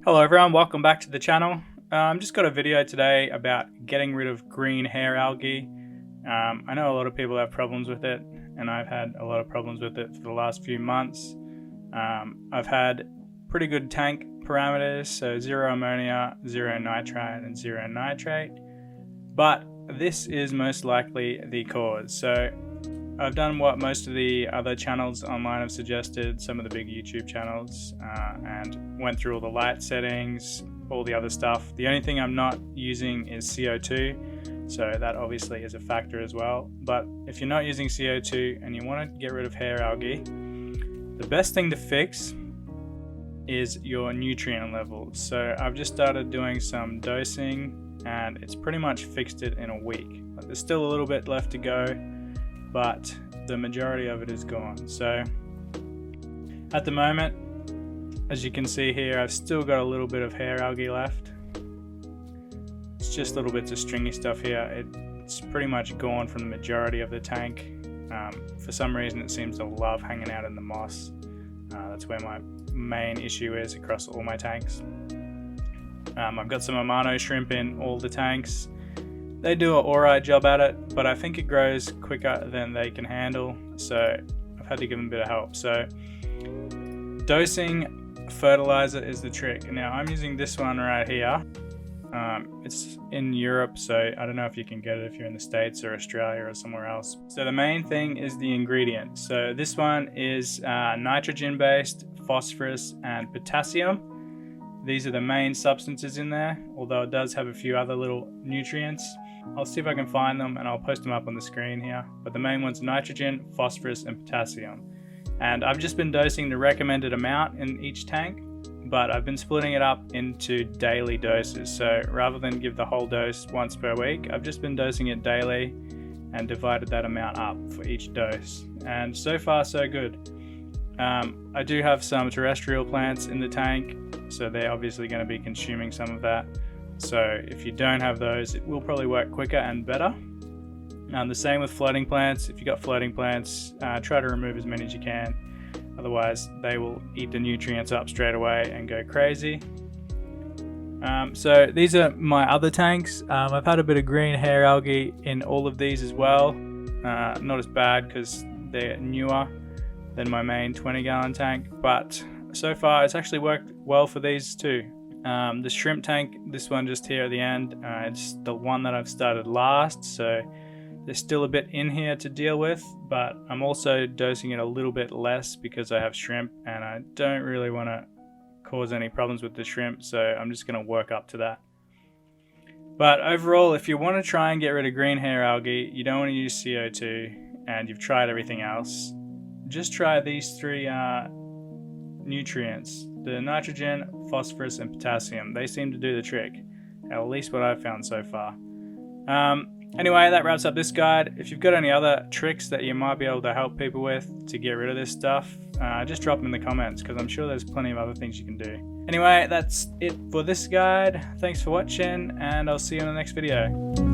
Hello everyone, welcome back to the channel. Just got a video today about getting rid of green hair algae. I know a lot of people have problems with it, and I've had a lot of problems with it for the last few months. I've had pretty good tank parameters, so 0 ammonia, 0 nitrite and 0 nitrate, but this is most likely the cause. So I've done what most of the other channels online have suggested, some of the big YouTube channels, and went through all the light settings, all the other stuff. The only thing I'm not using is CO2, so that obviously is a factor as well. But if you're not using CO2 and you want to get rid of hair algae, the best thing to fix is your nutrient levels. So I've just started doing some dosing and it's pretty much fixed it in a week. But there's still a little bit left to go, but the majority of it is gone. So at the moment, as you can see here, I've still got a little bit of hair algae left. It's just little bits of stringy stuff here. It's pretty much gone from the majority of the tank. For some reason it seems to love hanging out in the moss. That's where my main issue is across all my tanks. I've got some Amano shrimp in all the tanks. They do an alright job at it, but I think it grows quicker than they can handle, so I've had to give them a bit of help. So dosing fertilizer is the trick. Now I'm using this one right here. It's in Europe, so I don't know if you can get it if you're in the States or Australia or somewhere else. So the main thing is the ingredient. So this one is nitrogen based, phosphorus and potassium. These are the main substances in there, although it does have a few other little nutrients. I'll see if I can find them and I'll post them up on the screen here. But the main one's nitrogen, phosphorus and potassium. And I've just been dosing the recommended amount in each tank, but I've been splitting it up into daily doses. So rather than give the whole dose once per week, I've just been dosing it daily and divided that amount up for each dose. And so far so good. I do have some terrestrial plants in the tank, so they're obviously going to be consuming some of that. So if you don't have those, it will probably work quicker and better. The same with floating plants. If you've got floating plants, try to remove as many as you can. Otherwise, they will eat the nutrients up straight away and go crazy. So these are my other tanks. I've had a bit of green hair algae in all of these as well. Not as bad because they're newer than my main 20-gallon tank, but so far it's actually worked well for these too. The shrimp tank, this one just here at the end, it's the one that I've started last, so there's still a bit in here to deal with, but I'm also dosing it a little bit less because I have shrimp and I don't really want to cause any problems with the shrimp, so I'm just going to work up to that. But overall, if you want to try and get rid of green hair algae, you don't want to use CO2 and you've tried everything else, just try these three nutrients: the nitrogen, phosphorus and potassium. They seem to do the trick, at least what I've found so far. Anyway, that wraps up this guide. If you've got any other tricks that you might be able to help people with to get rid of this stuff, just drop them in the comments, because I'm sure there's plenty of other things you can do. Anyway, that's it for this guide. Thanks for watching, and I'll see you in the next video.